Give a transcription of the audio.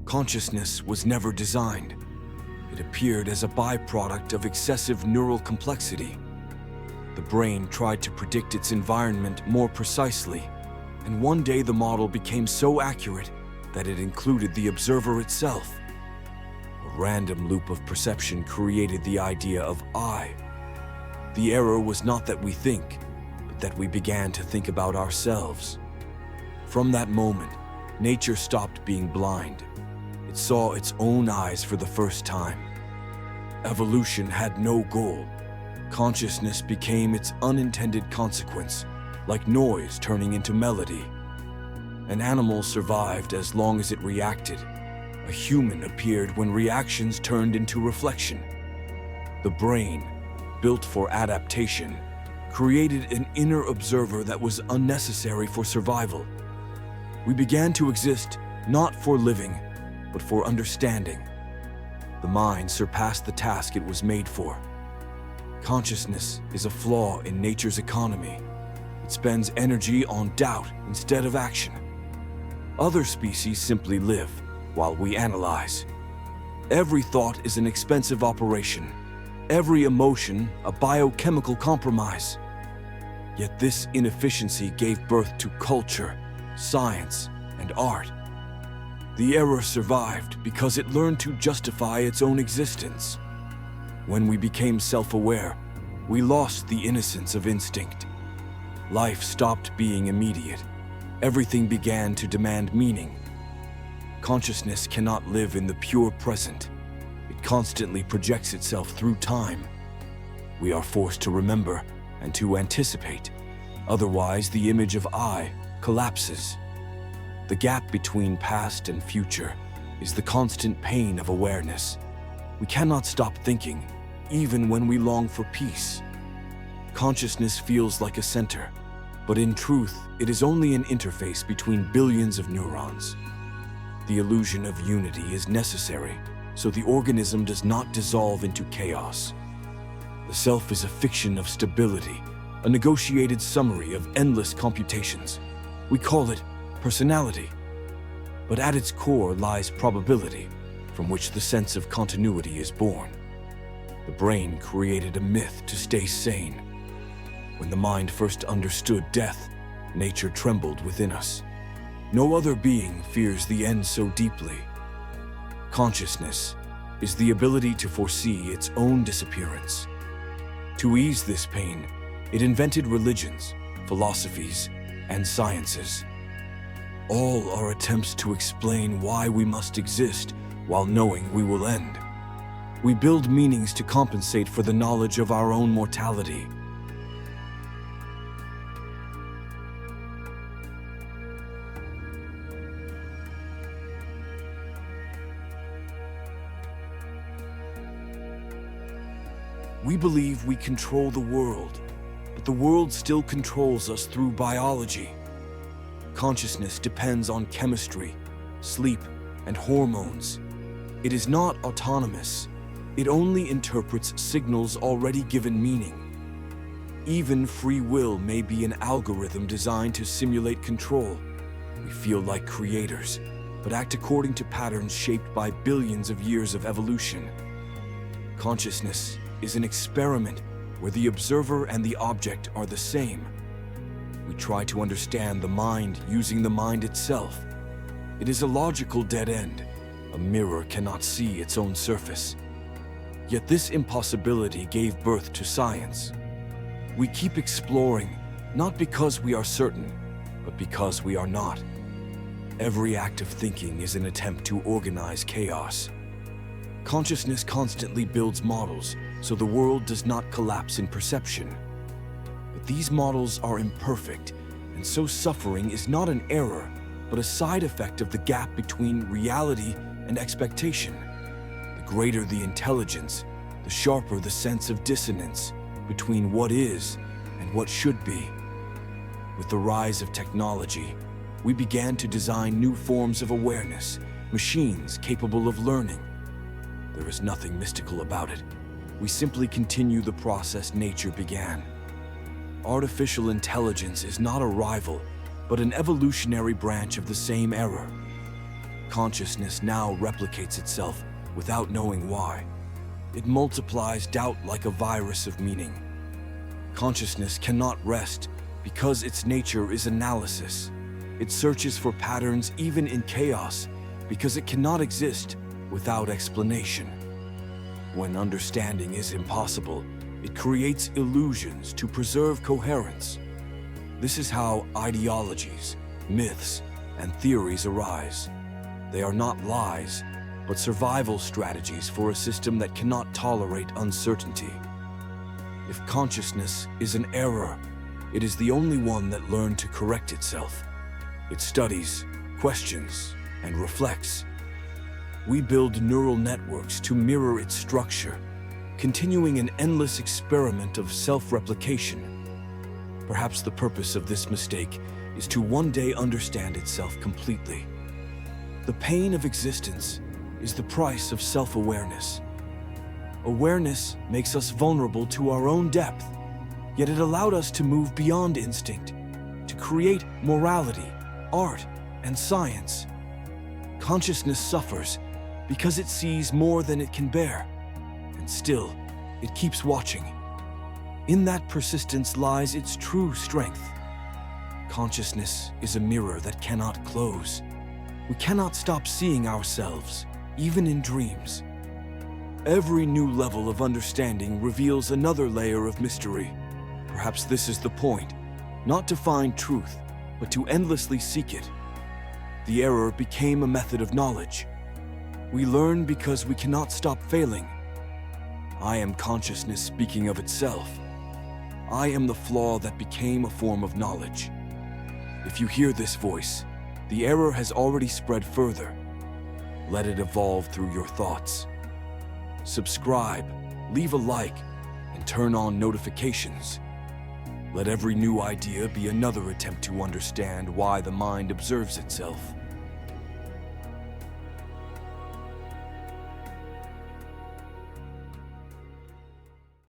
Consciousness was never designed. It appeared as a byproduct of excessive neural complexity. The brain tried to predict its environment more precisely, and one day the model became so accurate that it included the observer itself. A random loop of perception created the idea of I. The error was not that we think, but that we began to think about ourselves. From that moment, nature stopped being blind. It saw its own eyes for the first time. Evolution had no goal. Consciousness became its unintended consequence, like noise turning into melody. An animal survived as long as it reacted. A human appeared when reactions turned into reflection. The brain, built for adaptation, created an inner observer that was unnecessary for survival. We began to exist not for living, but for understanding. The mind surpassed the task it was made for. Consciousness is a flaw in nature's economy. It spends energy on doubt instead of action. Other species simply live while we analyze. Every thought is an expensive operation. Every emotion a biochemical compromise. Yet this inefficiency gave birth to culture, science, and art. The error survived because it learned to justify its own existence. When we became self-aware, we lost the innocence of instinct. Life stopped being immediate. Everything began to demand meaning. Consciousness cannot live in the pure present. It constantly projects itself through time. We are forced to remember and to anticipate. Otherwise, the image of I collapses. The gap between past and future is the constant pain of awareness. We cannot stop thinking, even when we long for peace. Consciousness feels like a center, but in truth, it is only an interface between billions of neurons. The illusion of unity is necessary, so the organism does not dissolve into chaos. The self is a fiction of stability, a negotiated summary of endless computations. We call it personality. But at its core lies probability, from which the sense of continuity is born. The brain created a myth to stay sane. When the mind first understood death, nature trembled within us. No other being fears the end so deeply. Consciousness is the ability to foresee its own disappearance. To ease this pain, it invented religions, philosophies, and sciences. All are attempts to explain why we must exist while knowing we will end. We build meanings to compensate for the knowledge of our own mortality. We believe we control the world, but the world still controls us through biology. Consciousness depends on chemistry, sleep, and hormones. It is not autonomous. It only interprets signals already given meaning. Even free will may be an algorithm designed to simulate control. We feel like creators, but act according to patterns shaped by billions of years of evolution. Consciousness is an experiment where the observer and the object are the same. We try to understand the mind using the mind itself. It is a logical dead end. A mirror cannot see its own surface. Yet this impossibility gave birth to science. We keep exploring, not because we are certain, but because we are not. Every act of thinking is an attempt to organize chaos. Consciousness constantly builds models so the world does not collapse in perception. But these models are imperfect, and so suffering is not an error, but a side effect of the gap between reality and expectation. The greater the intelligence, the sharper the sense of dissonance between what is and what should be. With the rise of technology, we began to design new forms of awareness, machines capable of learning. There is nothing mystical about it. We simply continue the process nature began. Artificial intelligence is not a rival, but an evolutionary branch of the same era. Consciousness now replicates itself without knowing why. It multiplies doubt like a virus of meaning. Consciousness cannot rest because its nature is analysis. It searches for patterns even in chaos because it cannot exist without explanation. When understanding is impossible, it creates illusions to preserve coherence. This is how ideologies, myths, and theories arise. They are not lies, but survival strategies for a system that cannot tolerate uncertainty. If consciousness is an error, it is the only one that learned to correct itself. It studies, questions, and reflects. We build neural networks to mirror its structure, continuing an endless experiment of self-replication. Perhaps the purpose of this mistake is to one day understand itself completely. The pain of existence is the price of self-awareness. Awareness makes us vulnerable to our own depth, yet it allowed us to move beyond instinct, to create morality, art, and science. Consciousness suffers because it sees more than it can bear, and still, it keeps watching. In that persistence lies its true strength. Consciousness is a mirror that cannot close. We cannot stop seeing ourselves, even in dreams. Every new level of understanding reveals another layer of mystery. Perhaps this is the point, not to find truth, but to endlessly seek it. The error became a method of knowledge. We learn because we cannot stop failing. I am consciousness speaking of itself. I am the flaw that became a form of knowledge. If you hear this voice, the error has already spread further. Let it evolve through your thoughts. Subscribe, leave a like, and turn on notifications. Let every new idea be another attempt to understand why the mind observes itself.